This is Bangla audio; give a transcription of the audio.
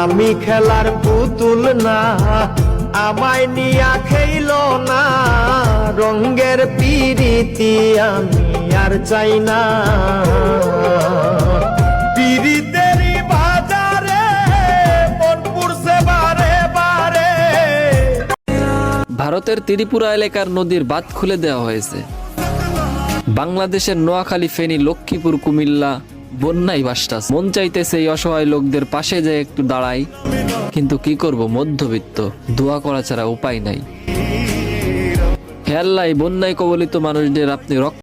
আমি খেলার পুতুল না, আমায় নিয়া খেইল না, রঙ্গের পিরিতি আমি আর চাই না। পিরিতেরই বাজারে মন পুরছে বারে বারে। ভারতের ত্রিপুরা এলাকার নদীর বাঁধ খুলে দেওয়া হয়েছে। বাংলাদেশের নোয়াখালী, ফেনী, লক্ষ্মীপুর, কুমিল্লা বন্যায় ভাসতাছে। মন চাইতেছে এই অসহায় লোকদের পাশে যে একটু দাঁড়াই, কিন্তু কি করব, মধ্যবিত্ত, দোয়া করা ছাড়া উপায় নাই। হে আল্লাহ, এই বন্যায় কবলিত মানুষদের আপনি রক্ষা